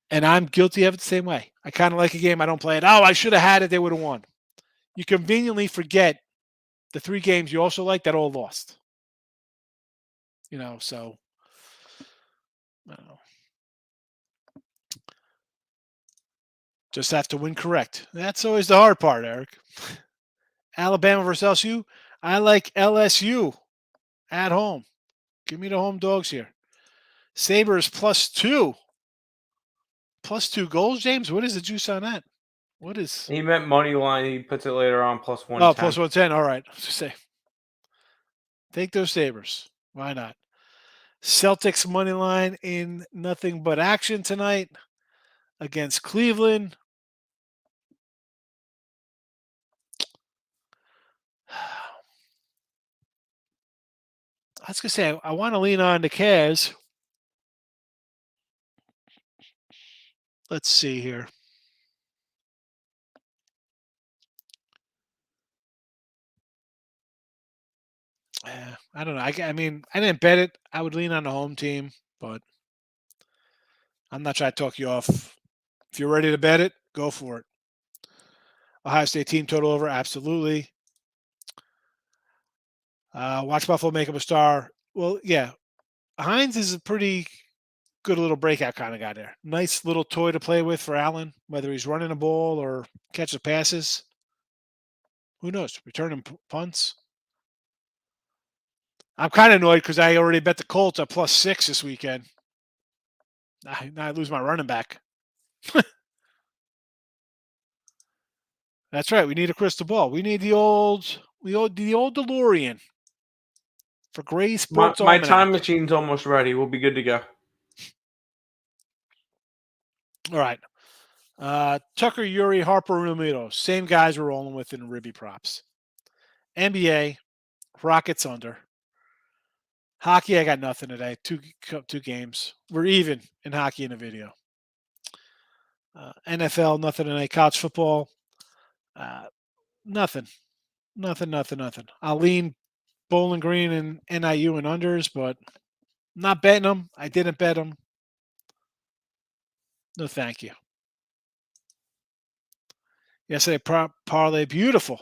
And I'm guilty of it the same way. I kind of like a game. I don't play it. Oh, I should have had it. They would have won. You conveniently forget the 3 games you also like that all lost. So I don't know. Just have to win correct. That's always the hard part, Eric. Alabama versus LSU. I like LSU at home. Give me the home dogs here. Sabres +2. +2 goals, James? What is the juice on that? What is... He meant money line. He puts it later on +110. Oh, +110. All right. Just say. Take those Sabres. Why not? Celtics money line in nothing but action tonight against Cleveland. I was going to say, I want to lean on the Cavs. Let's see here. I don't know. I mean, I didn't bet it. I would lean on the home team, but I'm not trying to talk you off. If you're ready to bet it, go for it. Ohio State team total over, absolutely. Watch Buffalo make him a star. Well, yeah. Hines is a pretty good little breakout kind of guy there. Nice little toy to play with for Allen, whether he's running a ball or catching passes. Who knows? Returning punts. I'm kind of annoyed because I already bet the Colts at +6 this weekend. Now I lose my running back. That's right. We need a crystal ball. We need the old DeLorean for Gray Sports. My time machine's almost ready. We'll be good to go. All right. Tucker, Yuri, Harper, Romero. Same guys we're rolling with in Ribby props. NBA, Rockets under. Hockey, I got nothing today. Two games. We're even in hockey in the video. NFL, nothing tonight. College football, nothing. I'll lean Bowling Green and NIU and unders, but I'm not betting them. I didn't bet them. No, thank you. Yesterday, parlay, beautiful.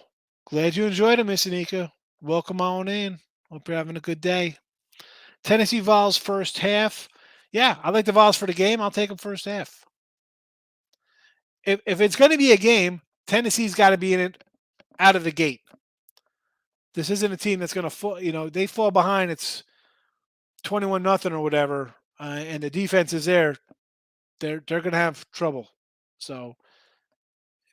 Glad you enjoyed it, Miss Anika. Welcome on in. Hope you're having a good day. Tennessee Vols first half. Yeah, I like the Vols for the game. I'll take them first half. If it's going to be a game, Tennessee's got to be in it out of the gate. This isn't a team that's going to fall. They fall behind. It's 21-0 or whatever, and the defense is there. They're going to have trouble. So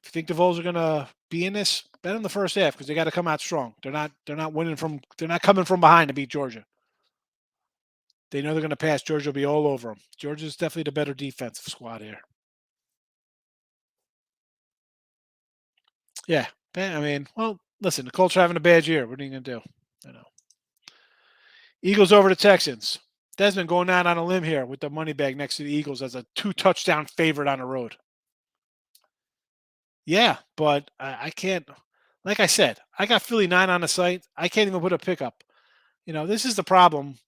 if you think the Vols are going to be in this, bet on the first half because they got to come out strong. They're not winning from. They're not coming from behind to beat Georgia. They know they're going to pass. Georgia will be all over them. Georgia's definitely the better defensive squad here. Yeah, I mean, well, listen, the Colts are having a bad year. What are you going to do? Eagles over the Texans. Desmond going out on a limb here with the money bag next to the Eagles as a 2-touchdown favorite on the road. Yeah, but I can't. Like I said, I got Philly 9 on the site. I can't even put a pickup. This is the problem.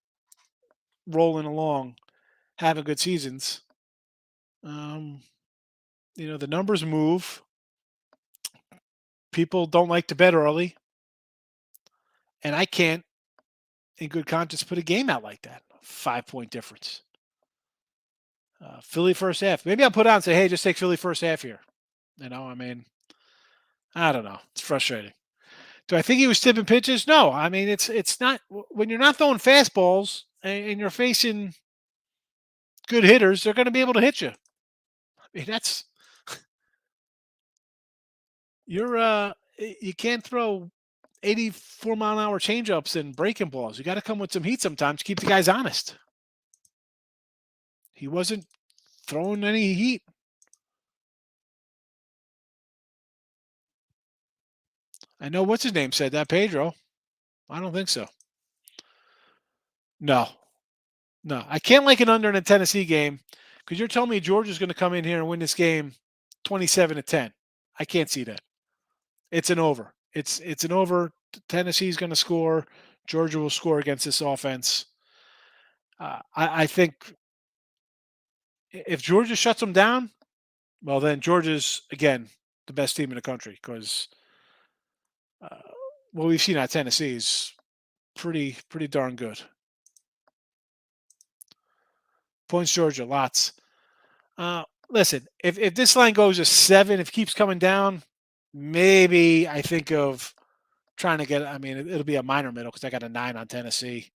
Rolling along, having good seasons. Um, the numbers move. People don't like to bet early, and I can't, in good conscience, put a game out like that. 5-point difference. Philly first half. Maybe I'll put out and say, hey, just take Philly first half here. I mean, I don't know. It's frustrating. Do I think he was tipping pitches? No. I mean, it's not when you're not throwing fastballs and you're facing good hitters, they're going to be able to hit you. I mean, you can't throw 84-mile-an-hour changeups and breaking balls. You got to come with some heat sometimes to keep the guys honest. He wasn't throwing any heat. I know what's his name said that, Pedro. I don't think so. No. I can't like it under in a Tennessee game because you're telling me Georgia's going to come in here and win this game 27-10. I can't see that. It's an over. It's an over. Tennessee's going to score. Georgia will score against this offense. I think if Georgia shuts them down, well, then Georgia's, again, the best team in the country because what we've seen at Tennessee is pretty darn good. Points Georgia, lots. Listen, if this line goes to 7, if it keeps coming down, maybe I think of trying to get. I mean, it'll be a minor middle because I got a 9 on Tennessee.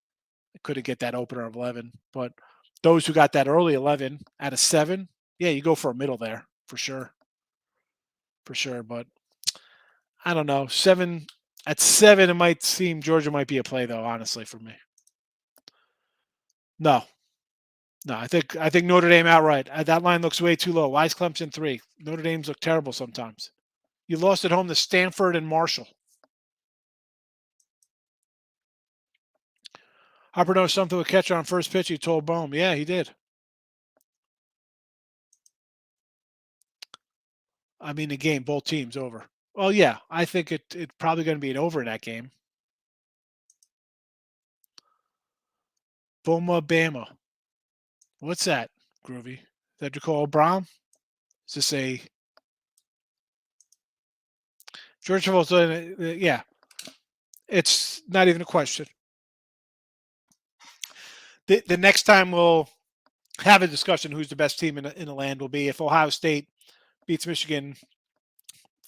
I couldn't get that opener of 11, but those who got that early 11 out of 7, yeah, you go for a middle there for sure. But I don't know. 7 at 7, it might seem Georgia might be a play though. Honestly, for me, no. I think Notre Dame outright. That line looks way too low. Why is Clemson 3? Notre Dame's look terrible sometimes. You lost at home to Stanford and Marshall. Harper knows something with catcher on first pitch. He told Bohm. Yeah, he did. I mean, the game, both teams over. Well, yeah, I think it's probably going to be an over in that game. Boma Bama. What's that, Groovy? Is that Jacob Brown? Is this a George Travolta? Yeah. It's not even a question. The next time we'll have a discussion who's the best team in the land will be if Ohio State beats Michigan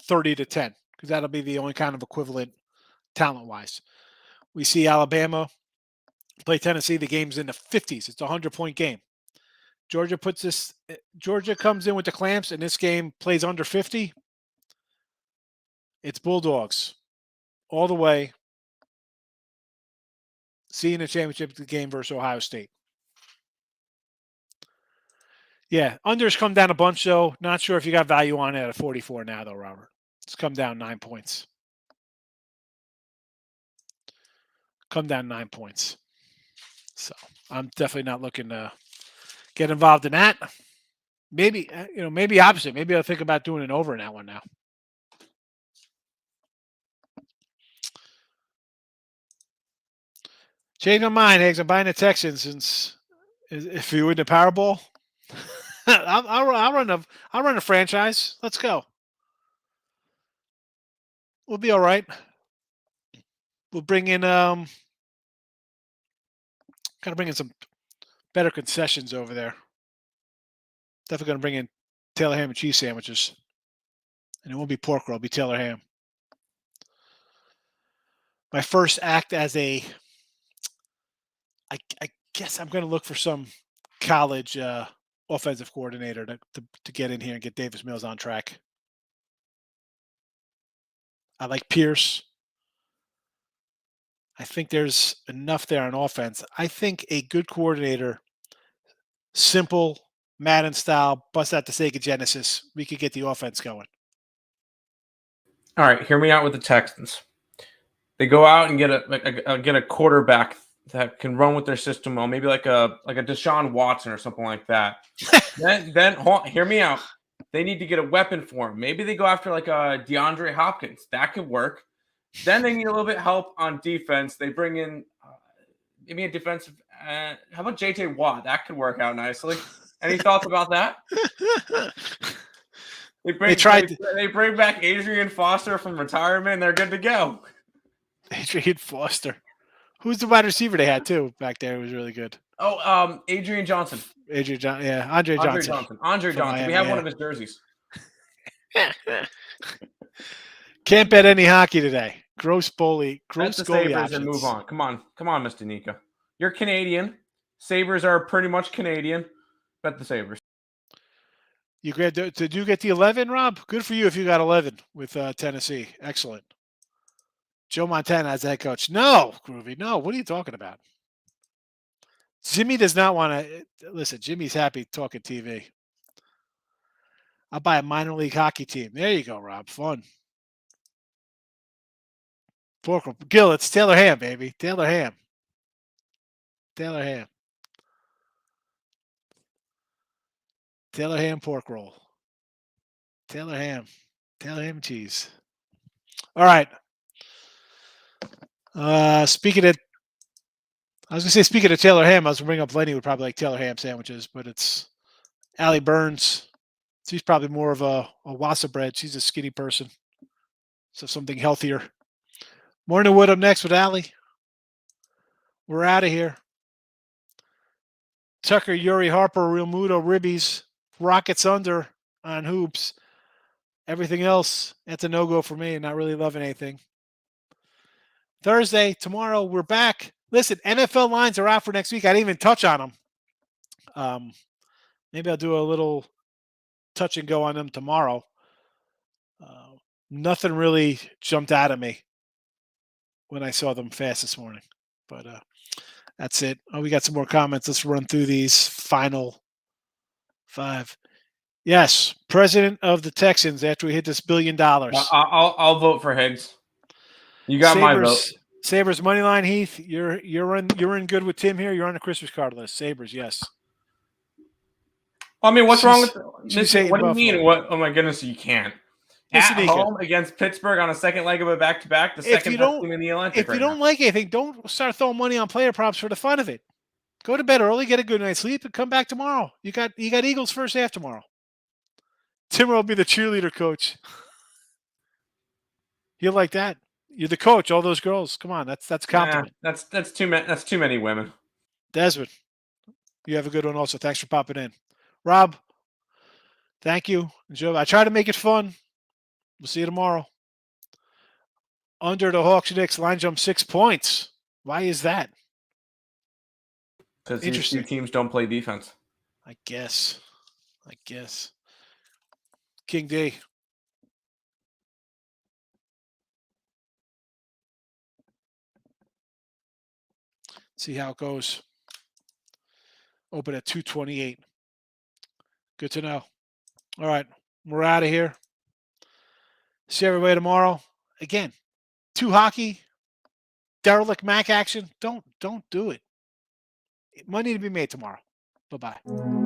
30-10, because that'll be the only kind of equivalent talent-wise. We see Alabama play Tennessee. The game's in the 50s. It's a 100-point game. Georgia comes in with the clamps, and this game plays under 50. It's Bulldogs all the way. Seeing the championship game versus Ohio State. Yeah, unders come down a bunch, though. Not sure if you got value on it at 44 now, though, Robert. It's come down 9 points. So I'm definitely not looking to get involved in that. Maybe, maybe opposite. Maybe I'll think about doing an over in that one now. Change my mind, Higgs. I'm buying the Texans since if you win the Powerball, I'll run a franchise. Let's go. We'll be all right. We'll bring in gotta bring in some better concessions over there. Definitely gonna bring in Taylor ham and cheese sandwiches. And it won't be pork roll, it'll be Taylor ham. My first act as I guess I'm gonna look for some college offensive coordinator to get in here and get Davis Mills on track. I like Pierce. I think there's enough there on offense. I think a good coordinator, simple, Madden style, bust out the Sega Genesis, we could get the offense going. All right, hear me out with the Texans. They go out and get a quarterback that can run with their system well, maybe like a Deshaun Watson or something like that. then hear me out. They need to get a weapon for him. Maybe they go after like a DeAndre Hopkins. That could work. Then they need a little bit help on defense. They bring in maybe a defensive. How about J.J. Watt? That could work out nicely. Any thoughts about that? They bring back Adrian Foster from retirement, and they're good to go. Adrian Foster. Who's the wide receiver they had too back there? Who was really good. Oh, Adrian Johnson. Adrian Johnson. Yeah, Andre Johnson. Andre Johnson. Miami, we have one of his jerseys. Can't bet any hockey today. Gross goalie Sabres and move options. on. Come on, Mr. Nika. You're Canadian. Sabres are pretty much Canadian. Bet the Sabres. Did you get the 11, Rob? Good for you if you got 11 with Tennessee. Excellent. Joe Montana as head coach. No, Groovy. No, what are you talking about? Jimmy does not want to listen. Jimmy's happy talking TV. I'll buy a minor league hockey team. There you go, Rob. Fun. Gil, it's Taylor Ham, baby. Taylor Ham. Taylor Ham. Taylor Ham pork roll. Taylor Ham. Taylor Ham cheese. All right. Speaking of Taylor Ham, I was going to bring up Lenny would probably like Taylor Ham sandwiches, but it's Allie Burns. She's probably more of a wassa bread. She's a skinny person. So something healthier. Morning Wood up next with Allie. We're out of here. Tucker, Yuri, Harper, Real Muto, Ribbies, Rockets under on hoops. Everything else, that's a no-go for me. Not really loving anything. Thursday, tomorrow, we're back. Listen, NFL lines are out for next week. I didn't even touch on them. Maybe I'll do a little touch and go on them tomorrow. Nothing really jumped out at me when I saw them fast this morning. But that's it. Oh, we got some more comments. Let's run through these final 5. Yes, president of the Texans after we hit this $1 billion. I'll vote for Higgs. You got my vote. Sabres money line, Heath. You're in good with Tim here. You're on the Christmas card list. Sabres, yes. I mean, what's wrong with this? What do you mean? What? Oh my goodness, you can't. At home against Pittsburgh on a second leg of a back-to-back, the second best team in the Atlantic. If you don't like anything, don't start throwing money on player props for the fun of it. Go to bed early, get a good night's sleep, and come back tomorrow. You got Eagles first half tomorrow. Tim will be the cheerleader coach. He'll like that. You're the coach. All those girls. Come on, that's a compliment. That's too many women. Desmond, you have a good one. Also, thanks for popping in. Rob, thank you. Joe, I try to make it fun. We'll see you tomorrow. Under the Hawks Knicks line jump 6 points. Why is that? Because these two teams don't play defense. I guess. King D. See how it goes. Open at 228. Good to know. All right. We're out of here. See everybody tomorrow. Again, 2 hockey, derelict Mac action. Don't do it. Money to be made tomorrow. Bye-bye.